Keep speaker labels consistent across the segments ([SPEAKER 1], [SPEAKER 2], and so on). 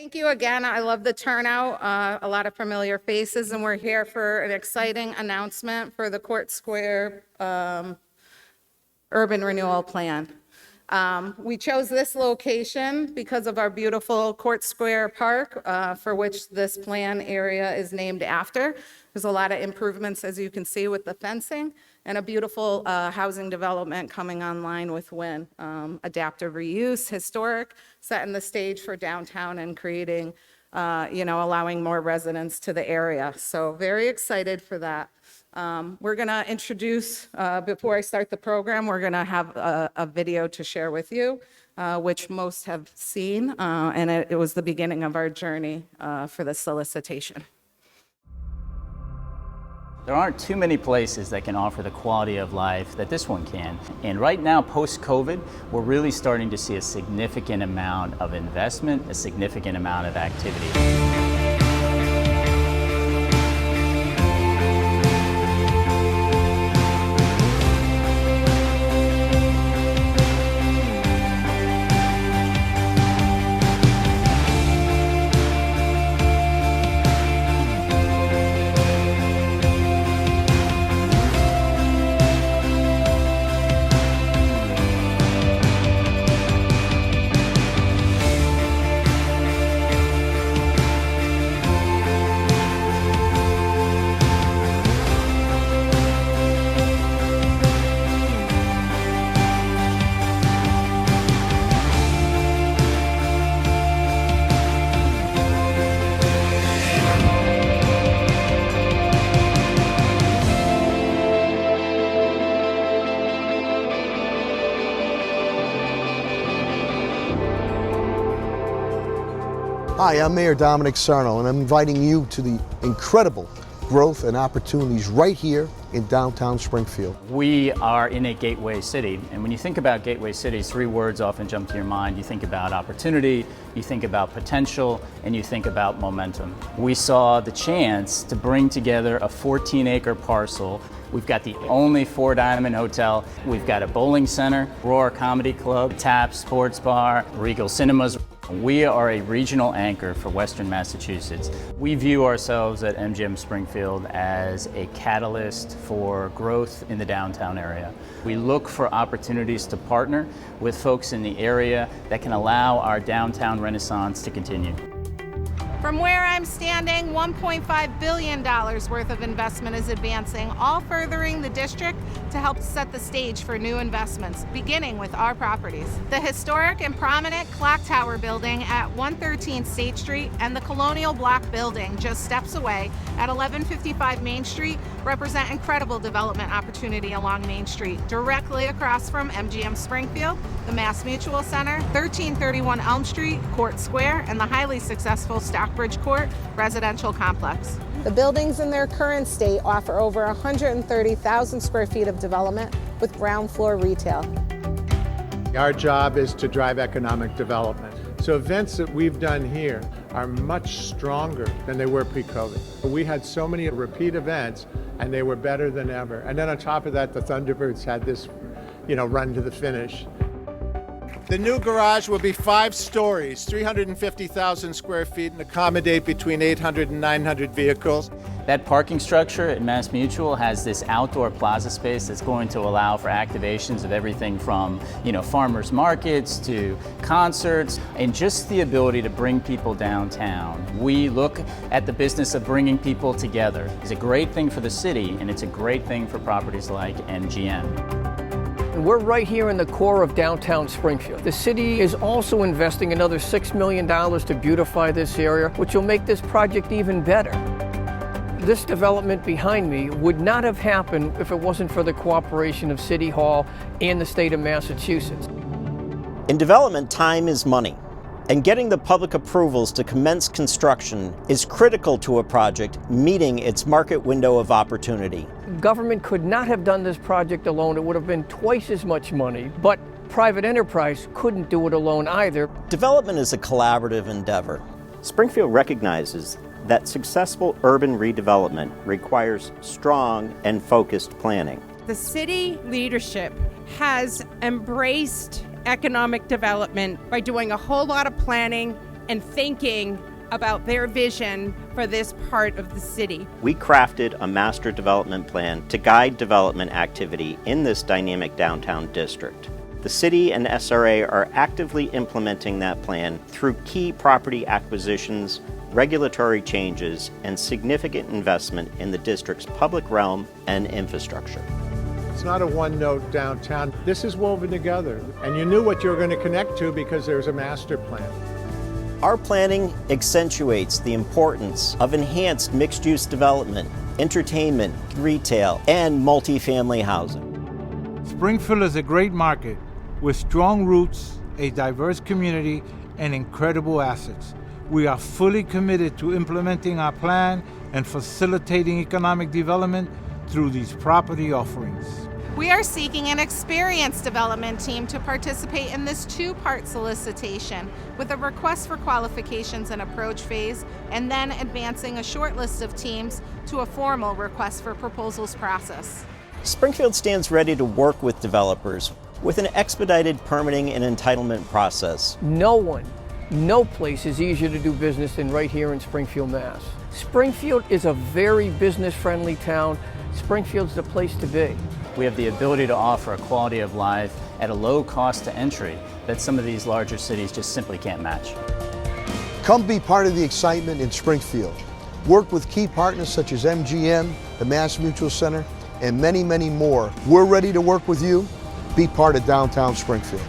[SPEAKER 1] Thank you again. I love the turnout, a lot of familiar faces, and we're here for an exciting announcement for the Court Square Urban Renewal Plan. We chose this location because of our beautiful Court Square Park, for which this plan area is named after. There's a lot of improvements, as you can see, with the fencing, and a beautiful housing development coming online with Wynn. Adaptive reuse, historic, setting the stage for downtown and creating, allowing more residents to the area. So very excited for that. We're going to introduce, before I start the program, we're going to have a video to share with you, which most have seen, and it was the beginning of our journey for the solicitation.
[SPEAKER 2] There aren't too many places that can offer the quality of life that this one can. And right now, post-COVID, we're really starting to see a significant amount of investment, a significant amount of activity.
[SPEAKER 3] Hi, I'm Mayor Domenic Sarno, and I'm inviting you to the incredible growth and opportunities right here in downtown Springfield.
[SPEAKER 2] We are in a gateway city, and when you think about gateway cities, three words often jump to your mind. You think about opportunity, you think about potential, and you think about momentum. We saw the chance to bring together a 14-acre parcel. We've got the only four-diamond hotel. We've got a bowling center, Roar Comedy Club, Tap Sports Bar, Regal Cinemas. We are a regional anchor for Western Massachusetts. We view ourselves at MGM Springfield as a catalyst for growth in the downtown area. We look for opportunities to partner with folks in the area that can allow our downtown renaissance to continue.
[SPEAKER 1] From where I'm standing, $1.5 billion worth of investment is advancing, all furthering the district to help set the stage for new investments, beginning with our properties. The historic and prominent Clocktower building at 113 State Street and the Colonial Block building just steps away at 1155 Main Street represent incredible development opportunity along Main Street, directly across from MGM Springfield, the MassMutal Center, 1331 Elm Street, Court Square, and the highly successful Stockbridge Court residential complex. The buildings in their current state offer over 130,000 square feet of development with ground floor retail.
[SPEAKER 4] Our job is to drive economic development. So events that we've done here are much stronger than they were pre-COVID. We had so many repeat events and they were better than ever. And then on top of that, the Thunderbirds had this, run to the finish. The new garage will be 5 stories, 350,000 square feet, and accommodate between 800 and 900 vehicles.
[SPEAKER 2] That parking structure at MassMutal has this outdoor plaza space that's going to allow for activations of everything from, farmers markets to concerts, and just the ability to bring people downtown. We look at the business of bringing people together. It's a great thing for the city, and it's a great thing for properties like MGM.
[SPEAKER 5] We're right here in the core of downtown Springfield. The city is also investing another $6 million to beautify this area, which will make this project even better. This development behind me would not have happened if it wasn't for the cooperation of City Hall and the state of Massachusetts.
[SPEAKER 6] In development, time is money, and getting the public approvals to commence construction is critical to a project meeting its market window of opportunity.
[SPEAKER 5] Government could not have done this project alone. It would have been twice as much money, but private enterprise couldn't do it alone either.
[SPEAKER 6] Development is a collaborative endeavor.
[SPEAKER 7] Springfield recognizes that successful urban redevelopment requires strong and focused planning.
[SPEAKER 8] The city leadership has embraced economic development by doing a whole lot of planning, and thinking about their vision for this part of the city.
[SPEAKER 7] We crafted a master development plan to guide development activity in this dynamic downtown district. The city and SRA are actively implementing that plan through key property acquisitions, regulatory changes, and significant investment in the district's public realm and infrastructure.
[SPEAKER 4] It's not a one-note downtown. This is woven together, and you knew what you were going to connect to because there's a master plan.
[SPEAKER 6] Our planning accentuates the importance of enhanced mixed-use development, entertainment, retail, and multifamily housing.
[SPEAKER 9] Springfield is a great market with strong roots, a diverse community, and incredible assets. We are fully committed to implementing our plan and facilitating economic development through these property offerings.
[SPEAKER 1] We are seeking an experienced development team to participate in this two-part solicitation with a request for qualifications and approach phase, and then advancing a short list of teams to a formal request for proposals process.
[SPEAKER 6] Springfield stands ready to work with developers with an expedited permitting and entitlement process.
[SPEAKER 5] No place is easier to do business than right here in Springfield, Mass. Springfield is a very business-friendly town. Springfield's the place to be.
[SPEAKER 2] We have the ability to offer a quality of life at a low cost to entry that some of these larger cities just simply can't match.
[SPEAKER 3] Come be part of the excitement in Springfield. Work with key partners such as MGM, the MassMutal Center, and many, many more. We're ready to work with you. Be part of downtown Springfield.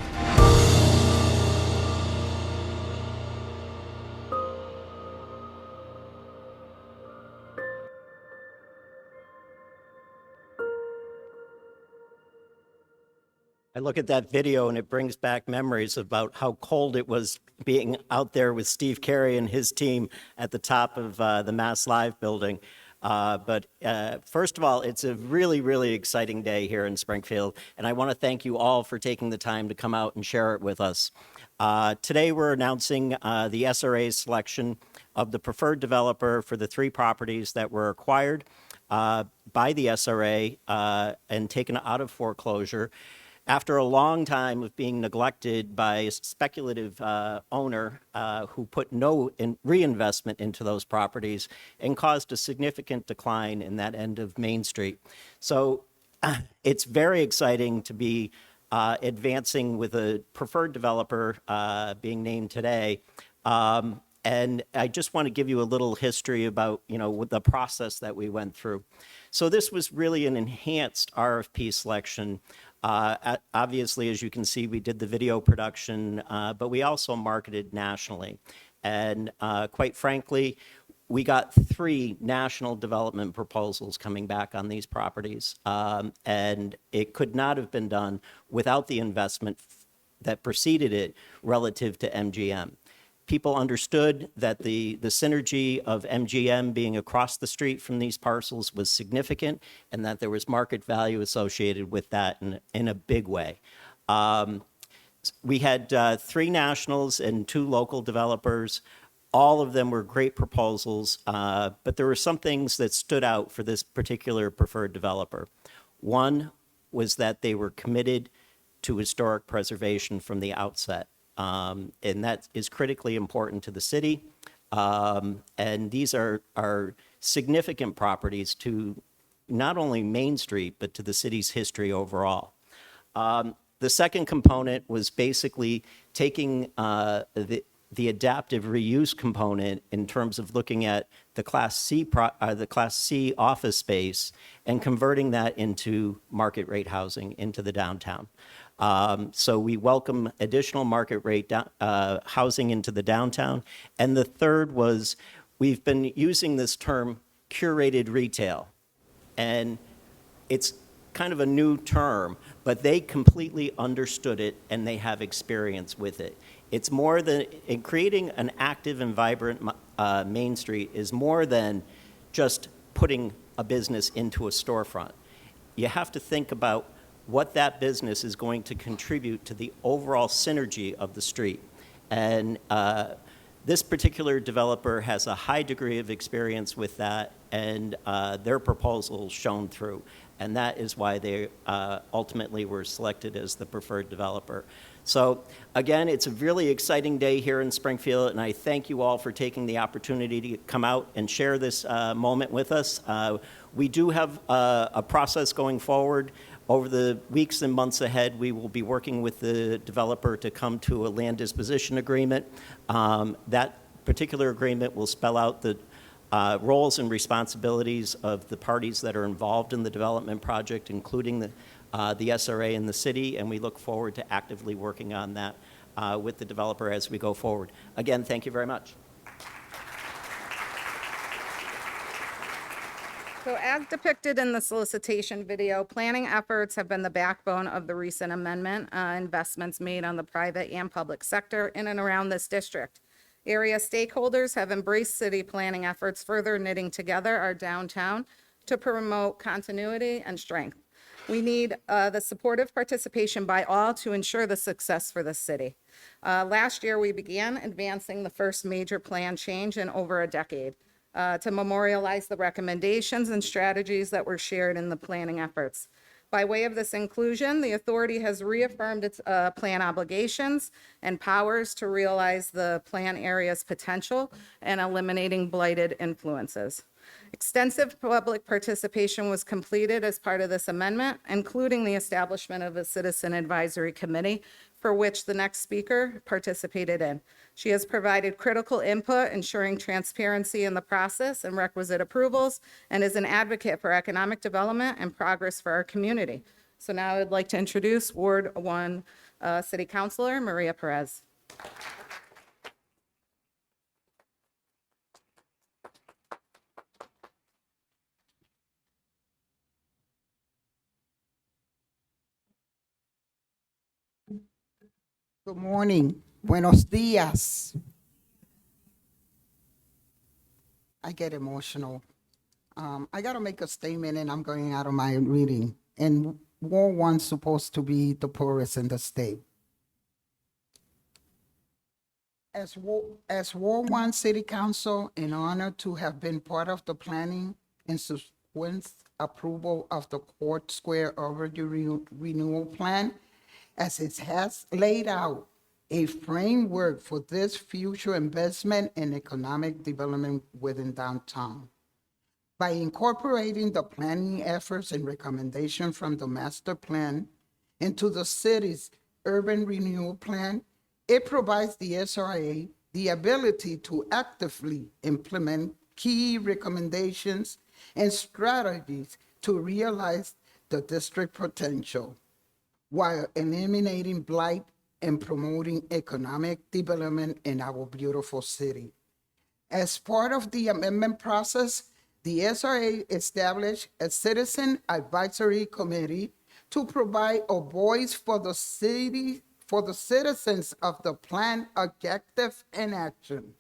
[SPEAKER 6] I look at that video and it brings back memories about how cold it was being out there with Steve Carey and his team at the top of the Mass Live building. But first of all, it's a really, really exciting day here in Springfield, and I want to thank you all for taking the time to come out and share it with us. Today we're announcing the SRA's selection of the preferred developer for the 3 properties that were acquired by the SRA and taken out of foreclosure after a long time of being neglected by a speculative owner who put no reinvestment into those properties and caused a significant decline in that end of Main Street. So it's very exciting to be advancing with a preferred developer being named today. And I just want to give you a little history about, the process that we went through. So this was really an enhanced RFP selection. Obviously, as you can see, we did the video production, but we also marketed nationally. And quite frankly, we got 3 national development proposals coming back on these properties. And it could not have been done without the investment that preceded it relative to MGM. People understood that the synergy of MGM being across the street from these parcels was significant and that there was market value associated with that in a big way. We had 3 nationals and 2 local developers. All of them were great proposals, but there were some things that stood out for this particular preferred developer. One was that they were committed to historic preservation from the outset. And that is critically important to the city. And these are significant properties to not only Main Street, but to the city's history overall. The second component was basically taking the adaptive reuse component in terms of looking at the Class C office space and converting that into market rate housing into the downtown. So we welcome additional market rate housing into the downtown. And the third was we've been using this term curated retail. And it's kind of a new term, but they completely understood it and they have experience with it. It's more than in creating an active and vibrant Main Street is more than just putting a business into a storefront. You have to think about what that business is going to contribute to the overall synergy of the street. And this particular developer has a high degree of experience with that, and their proposal shone through. And that is why they ultimately were selected as the preferred developer. So again, it's a really exciting day here in Springfield, and I thank you all for taking the opportunity to come out and share this moment with us. We do have a process going forward. Over the weeks and months ahead, we will be working with the developer to come to a land disposition agreement. That particular agreement will spell out the roles and responsibilities of the parties that are involved in the development project, including the SRA and the city, and we look forward to actively working on that with the developer as we go forward. Again, thank you very much.
[SPEAKER 1] So as depicted in the solicitation video, planning efforts have been the backbone of the recent amendment investments made on the private and public sector in and around this district. Area stakeholders have embraced city planning efforts, further knitting together our downtown to promote continuity and strength. We need the supportive participation by all to ensure the success for the city. Last year, we began advancing the first major plan change in over a decade to memorialize the recommendations and strategies that were shared in the planning efforts. By way of this inclusion, the authority has reaffirmed its plan obligations and powers to realize the plan area's potential and eliminating blighted influences. Extensive public participation was completed as part of this amendment, including the establishment of a citizen advisory committee, for which the next speaker participated in. She has provided critical input, ensuring transparency in the process and requisite approvals, and is an advocate for economic development and progress for our community. So now I'd like to introduce Ward 1 City Councilor Maria Perez.
[SPEAKER 10] Good morning. Buenos dias. I get emotional. I got to make a statement, and I'm going out of my reading. And Ward 1's supposed to be the poorest in the state. As Ward 1 City Council, in honor to have been part of the planning and subsequent approval of the Court Square Overdue Renewal Plan, as it has laid out a framework for this future investment and economic development within downtown. By incorporating the planning efforts and recommendations from the master plan into the city's urban renewal plan, it provides the SRA the ability to actively implement key recommendations and strategies to realize the district potential, while eliminating blight and promoting economic development in our beautiful city. As part of the amendment process, the SRA established a citizen advisory committee to provide a voice for the city, for the citizens of the plan objective and action.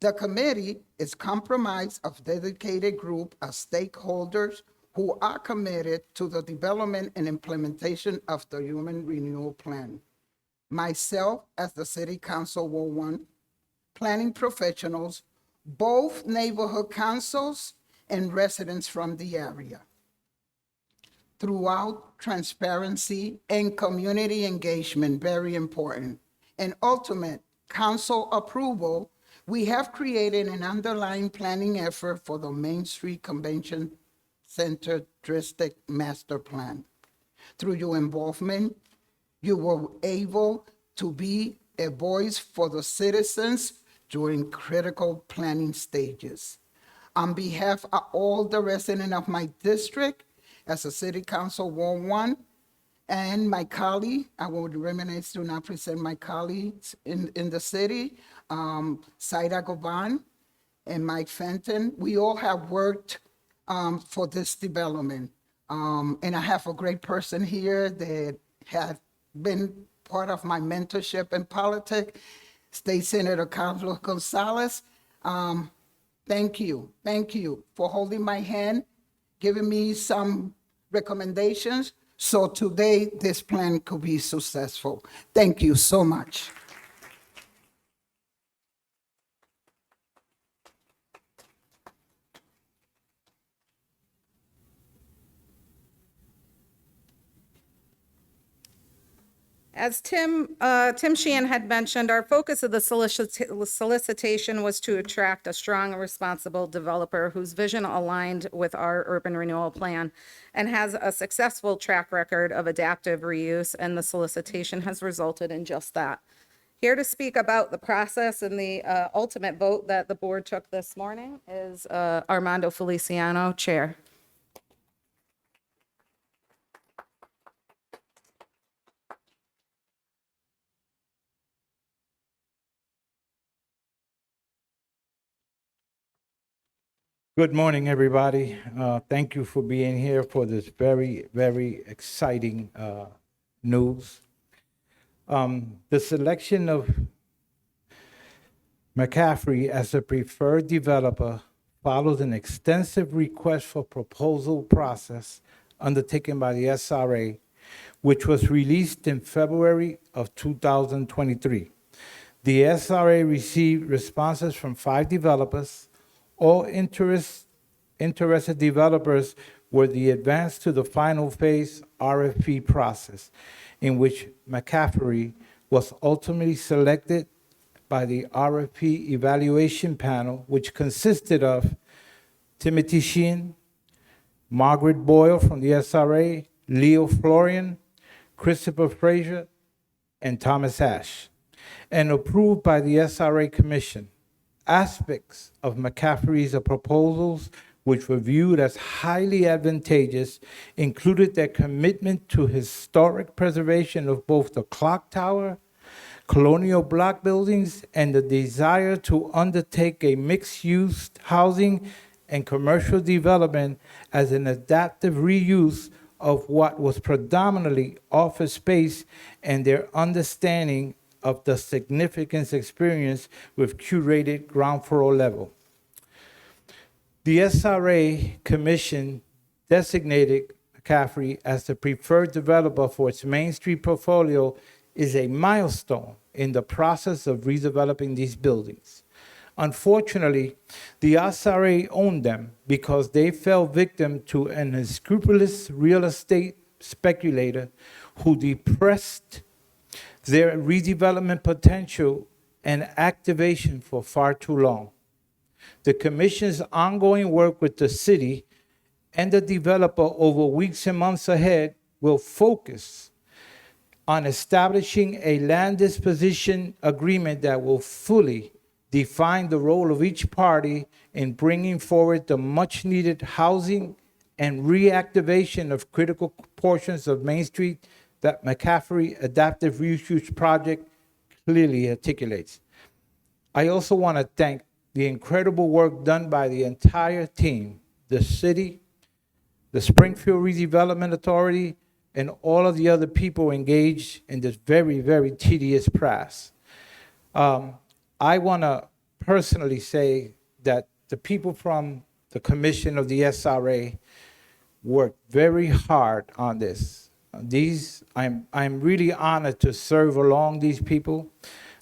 [SPEAKER 10] The committee is comprised of dedicated group of stakeholders who are committed to the development and implementation of the Human Renewal Plan. Myself, as the City Council Ward 1, planning professionals, both neighborhood councils, and residents from the area. Throughout transparency and community engagement, very important, and ultimate council approval, we have created an underlying planning effort for the Main Street Convention Center District Master Plan. Through your involvement, you were able to be a voice for the citizens during critical planning stages. On behalf of all the residents of my district, as a City Council Ward 1, and my colleague, I would reminisce to not present my colleagues in the city, Saida Goban and Mike Fenton, we all have worked for this development. And I have a great person here that has been part of my mentorship in politics, State Senator Carlos Gonzalez. Thank you for holding my hand, giving me some recommendations, so today this plan could be successful. Thank you so much.
[SPEAKER 1] As Tim Sheehan had mentioned, our focus of the solicitation was to attract a strong and responsible developer whose vision aligned with our urban renewal plan and has a successful track record of adaptive reuse, and the solicitation has resulted in just that. Here to speak about the process and the ultimate vote that the board took this morning is Armando Feliciano, Chair.
[SPEAKER 9] Good morning, everybody. Thank you for being here for this very, very exciting news. The selection of McCaffery as a preferred developer follows an extensive request for proposal process undertaken by the SRA, which was released in February of 2023. The SRA received responses from 5 developers. All interested developers were advanced to the final phase RFP process, in which McCaffery was ultimately selected by the RFP evaluation panel, which consisted of Timothy Sheehan, Margaret Boyle from the SRA, Leo Florian, Christopher Frazier, and Thomas Ash, and approved by the SRA Commission. Aspects of McCaffery's proposals, which were viewed as highly advantageous, included their commitment to historic preservation of both the Clocktower Colonial Block Buildings and the desire to undertake a mixed-use housing and commercial development as an adaptive reuse of what was predominantly office space, and their understanding of the significance experience with curated ground floor level. The SRA Commission designated McCaffery as the preferred developer for its Main Street portfolio is a milestone in the process of redeveloping these buildings. Unfortunately, the SRA owned them because they fell victim to an unscrupulous real estate speculator who depressed their redevelopment potential and activation for far too long. The Commission's ongoing work with the city and the developer over weeks and months ahead will focus on establishing a land disposition agreement that will fully define the role of each party in bringing forward the much-needed housing and reactivation of critical portions of Main Street that McCaffery Adaptive Reuse Project clearly articulates. I also want to thank the incredible work done by the entire team, the city, the Springfield Redevelopment Authority, and all of the other people engaged in this very, very tedious process. I want to personally say that the people from the commission of the SRA worked very hard on this. I'm really honored to serve along these people.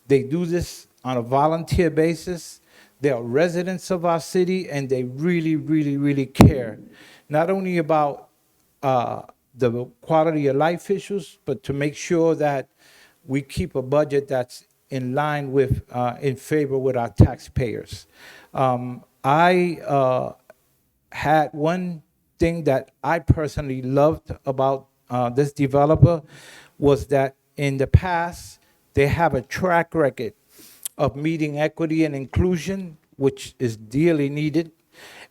[SPEAKER 9] They do this on a volunteer basis. They are residents of our city, and they really, really, really care, not only about the quality of life issues, but to make sure that we keep a budget that's in line with, in favor with our taxpayers. I had one thing that I personally loved about this developer was that in the past, they have a track record of meeting equity and inclusion, which is dearly needed,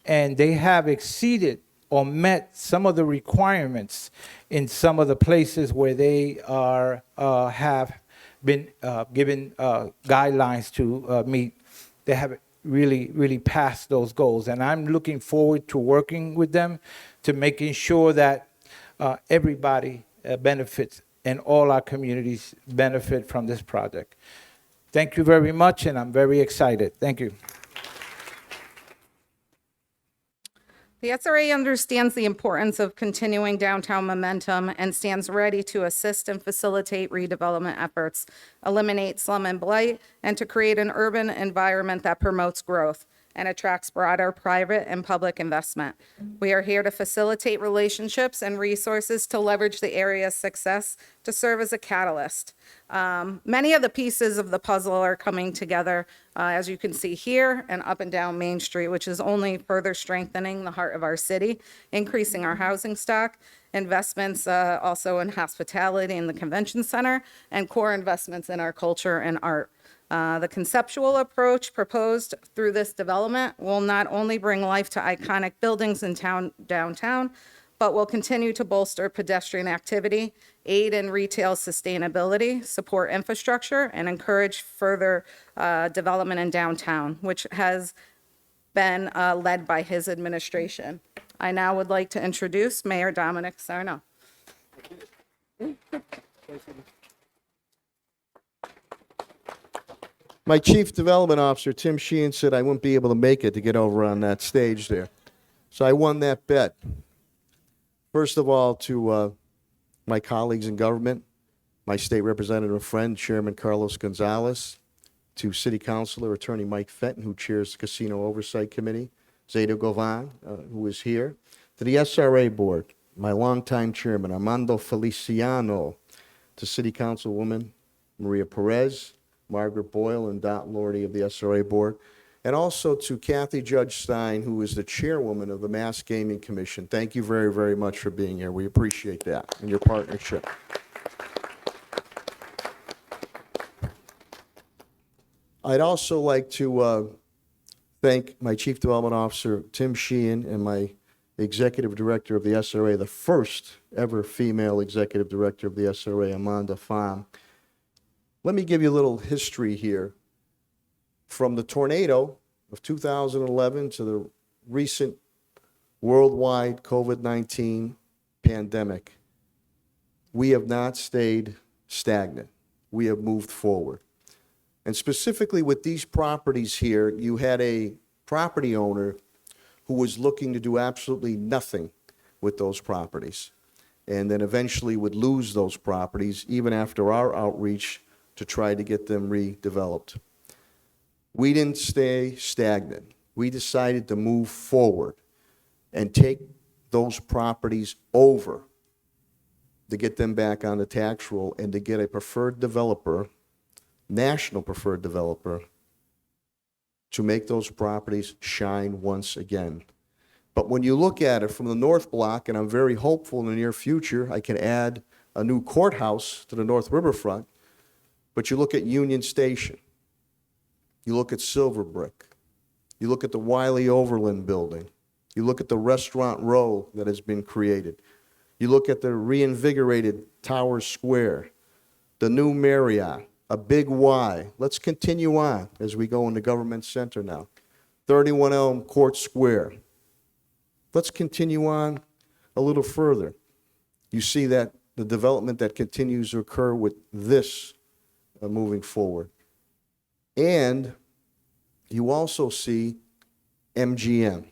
[SPEAKER 9] and they have exceeded or met some of the requirements in some of the places where they are have been given guidelines to meet. They have really, really passed those goals, and I'm looking forward to working with them to making sure that everybody benefits and all our communities benefit from this project. Thank you very much, and I'm very excited. Thank you.
[SPEAKER 1] The SRA understands the importance of continuing downtown momentum and stands ready to assist and facilitate redevelopment efforts, eliminate slum and blight, and to create an urban environment that promotes growth and attracts broader private and public investment. We are here to facilitate relationships and resources to leverage the area's success to serve as a catalyst. Many of the pieces of the puzzle are coming together, as you can see here and up and down Main Street, which is only further strengthening the heart of our city, increasing our housing stock, investments also in hospitality in the convention center, and core investments in our culture and art. The conceptual approach proposed through this development will not only bring life to iconic buildings in downtown, but will continue to bolster pedestrian activity, aid in retail sustainability, support infrastructure, and encourage further development in downtown, which has been led by his administration. I now would like to introduce Mayor Domenic Sarno.
[SPEAKER 3] My Chief Development Officer, Tim Sheehan, said I wouldn't be able to make it to get over on that stage there. So I won that bet. First of all, to my colleagues in government, my state representative friend, Chairman Carlos Gonzalez, to City Councilor Attorney Mike Fenton, who chairs the Casino Oversight Committee, Zeta Govan, who is here, to the SRA Board, my longtime chairman, Armando Feliciano, to City Councilwoman Maria Perez, Margaret Boyle, and Dot Lordy of the SRA Board, and also to Kathy Judge Stein, who is the chairwoman of the Mass Gaming Commission. Thank you very, very much for being here. We appreciate that and your partnership. I'd also like to thank my Chief Development Officer, Tim Sheehan, and my Executive Director of the SRA, the first ever female Executive Director of the SRA, Amanda Pham. Let me give you a little history here. From the tornado of 2011 to the recent worldwide COVID-19 pandemic, we have not stayed stagnant. We have moved forward. And specifically with these properties here, you had a property owner who was looking to do absolutely nothing with those properties, and then eventually would lose those properties even after our outreach to try to get them redeveloped. We didn't stay stagnant. We decided to move forward and take those properties over to get them back on the tax roll and to get a preferred developer, national preferred developer, to make those properties shine once again. But when you look at it from the North Block, and I'm very hopeful in the near future, I can add a new courthouse to the North Riverfront, but you look at Union Station, you look at Silver Brick, you look at the Wiley Overland building, you look at the Restaurant Row that has been created, you look at the reinvigorated Tower Square, the new Marriott, a big Y. Let's continue on as we go into Government Center now. 31 Elm Court Square. Let's continue on a little further. You see that the development that continues to occur with this moving forward. And you also see MGM.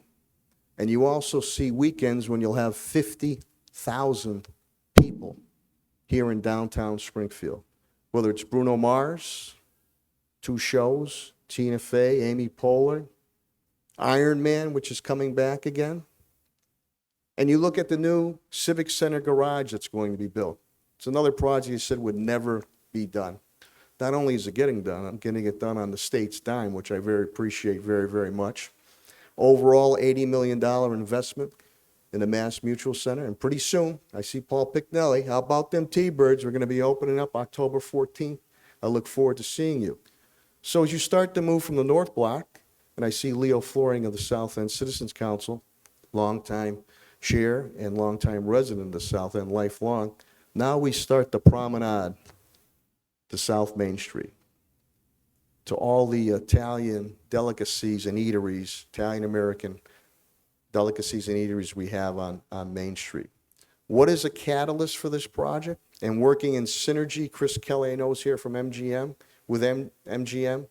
[SPEAKER 3] And you also see weekends when you'll have 50,000 people here in downtown Springfield. Whether it's Bruno Mars, 2 shows, Tina Fey, Amy Poehler, Iron Man, which is coming back again. And you look at the new Civic Center garage that's going to be built. It's another project you said would never be done. Not only is it getting done, I'm getting it done on the state's dime, which I very appreciate very, very much. Overall, $80 million investment in the MassMutal Center. And pretty soon, I see Paul Picknelly. How about them T-Birds? We're going to be opening up October 14th. I look forward to seeing you. So as you start to move from the North Block, and I see Leo Floring of the South End Citizens Council, longtime chair and longtime resident of the South End, lifelong. Now we start the promenade to South Main Street, to all the Italian delicacies and eateries, Italian-American delicacies and eateries we have on Main Street. What is a catalyst for this project? And working in synergy, Chris Kelly, I know, is here from MGM, with MGM,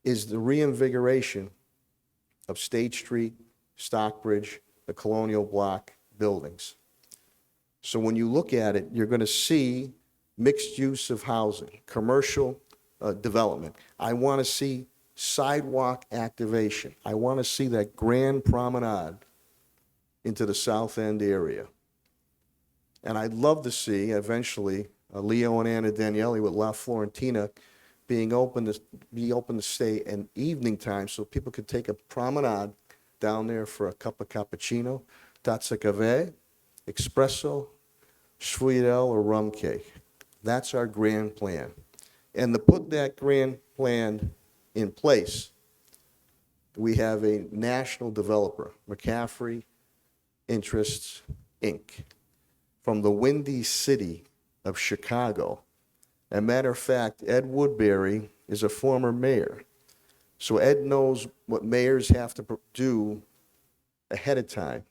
[SPEAKER 3] is the reinvigoration of State Street, Stockbridge, the Colonial Block buildings. So when you look at it, you're going to see mixed use of housing, commercial development. I want to see sidewalk activation. I want to see that grand promenade into the South End area. And I'd love to see eventually Leo and Anna Daniele with La Florentina being open to stay in evening time so people could take a promenade down there for a cup of cappuccino, tazza cafe, espresso, sfuyadel, or rum cake. That's our grand plan. And to put that grand plan in place, we have a national developer, McCaffery Interests, Inc., from the Windy City of Chicago. As a matter of fact, Ed Woodbury is a former mayor. So Ed knows what mayors have to do ahead of time.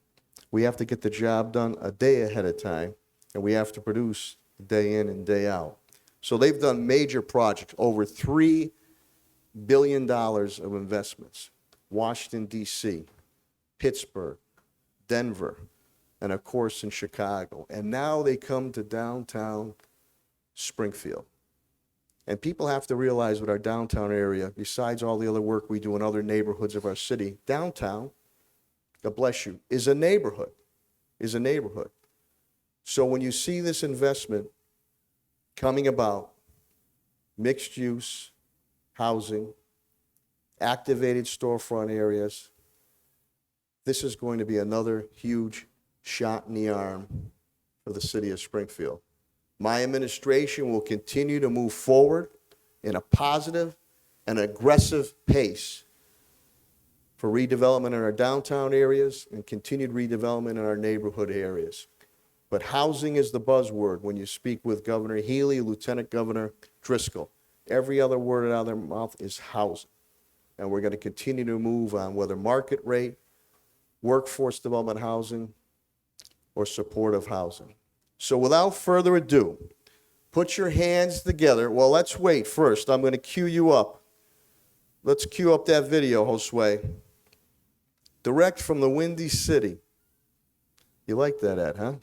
[SPEAKER 3] We have to get the job done a day ahead of time, and we have to produce day in and day out. So they've done major projects, over $3 billion of investments. Washington, D.C., Pittsburgh, Denver, and of course in Chicago. And now they come to downtown Springfield. And people have to realize with our downtown area, besides all the other work we do in other neighborhoods of our city, downtown, God bless you, is a neighborhood, So when you see this investment coming about, mixed use, housing, activated storefront areas, this is going to be another huge shot in the arm for the city of Springfield. My administration will continue to move forward in a positive and aggressive pace for redevelopment in our downtown areas and continued redevelopment in our neighborhood areas. But housing is the buzzword when you speak with Governor Healy, Lieutenant Governor Driscoll. Every other word out of their mouth is housing. And we're going to continue to move on whether market rate, workforce development housing, or supportive housing. So without further ado, put your hands together. Well, let's wait first. I'm going to cue you up. Let's cue up that video, Josue. Direct from the Windy City. You like that, Ed, huh?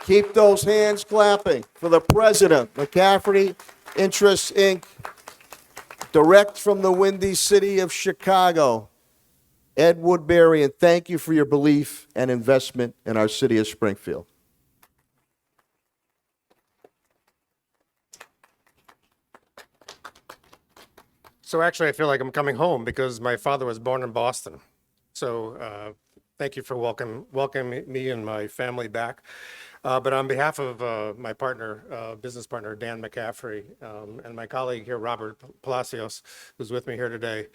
[SPEAKER 3] Keep those hands clapping for the president, McCaffery Interests, Inc., direct from the Windy City of Chicago, Ed Woodbury, and thank you for your belief and investment in our city of Springfield.
[SPEAKER 11] So actually, I feel like I'm coming home because my father was born in Boston. So thank you for welcoming me and my family back. But on behalf of my partner, business partner, Dan McCaffery, and my colleague here, Robert Palacios, who's with me here today,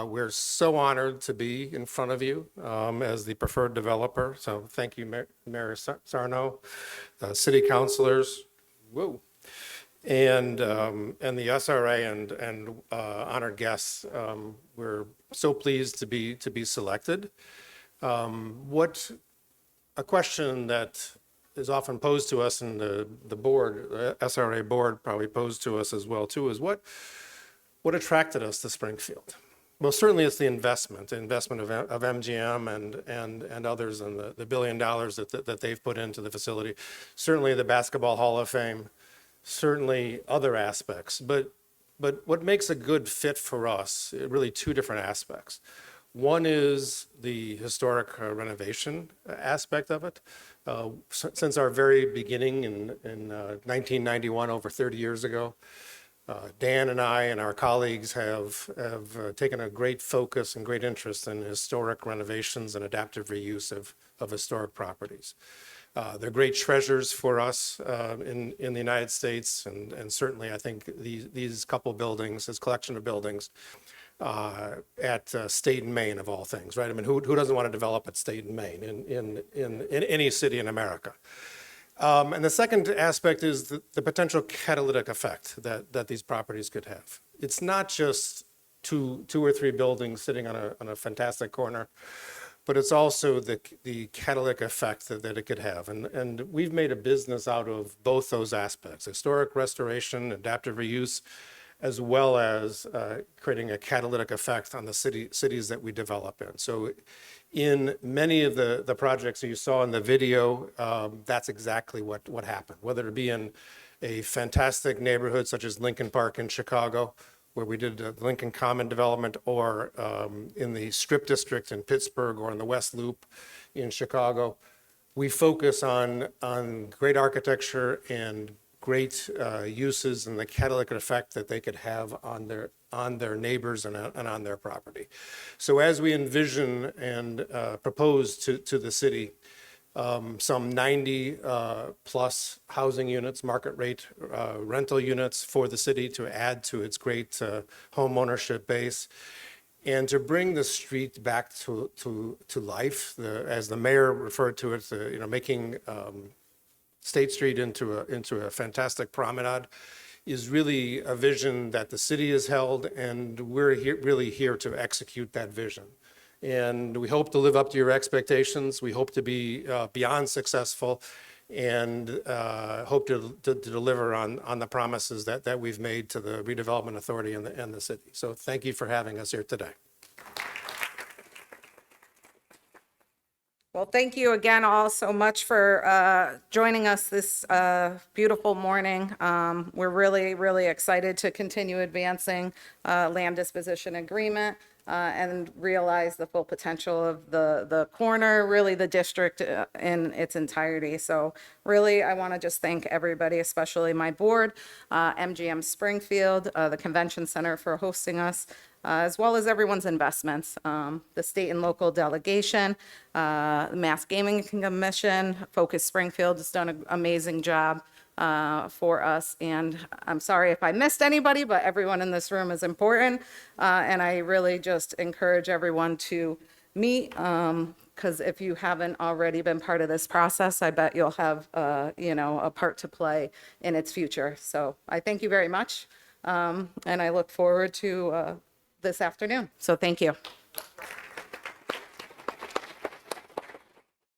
[SPEAKER 11] we're so honored to be in front of you as the preferred developer. So thank you, Mayor Sarno, city councilors, And the SRA and honored guests were so pleased to be selected. What a question that is often posed to us, and the board, the SRA board probably posed to us as well too, is what attracted us to Springfield? Well, certainly it's the investment of MGM and others, and the $1 billion that they've put into the facility. Certainly the Basketball Hall of Fame, certainly other aspects. But what makes a good fit for us, really two different aspects. One is the historic renovation aspect of it. Since our very beginning in 1991, over 30 years ago, Dan and I and our colleagues have taken a great focus and great interest in historic renovations and adaptive reuse of historic properties. They're great treasures for us in the United States, and certainly I think these couple buildings, this collection of buildings at State and Maine of all things, right? I mean, who doesn't want to develop at State and Maine in any city in America? And the second aspect is the potential catalytic effect that these properties could have. It's not just two or three buildings sitting on a fantastic corner, but it's also the catalytic effect that it could have. And we've made a business out of both those aspects: historic restoration, adaptive reuse, as well as creating a catalytic effect on the cities that we develop in. So in many of the projects that you saw in the video, that's exactly what happened, whether it be in a fantastic neighborhood such as Lincoln Park in Chicago, where we did the Lincoln Common development, or in the Strip District in Pittsburgh, or in the West Loop in Chicago. We focus on great architecture and great uses and the catalytic effect that they could have on their neighbors and on their property. So as we envision and propose to the city some 90 plus housing units, market rate rental units for the city to add to its great home ownership base, and to bring the street back to life, as the mayor referred to it, making State Street into a fantastic promenade, is really a vision that the city has held, and we're really here to execute that vision. And we hope to live up to your expectations. We hope to be beyond successful, and hope to deliver on the promises that we've made to the Redevelopment Authority and the city. So thank you for having us here today.
[SPEAKER 1] Well, thank you again all so much for joining us this beautiful morning. We're really, really excited to continue advancing land disposition agreement and realize the full potential of the corner, really the district in its entirety. So really, I want to just thank everybody, especially my board, MGM Springfield, the Convention Center for hosting us, as well as everyone's investments, the state and local delegation, the Mass Gaming Commission, Focus Springfield has done an amazing job for us. And I'm sorry if I missed anybody, but everyone in this room is important. And I really just encourage everyone to meet, because if you haven't already been part of this process, I bet you'll have, a part to play in its future. So I thank you very much. And I look forward to this afternoon. So thank you.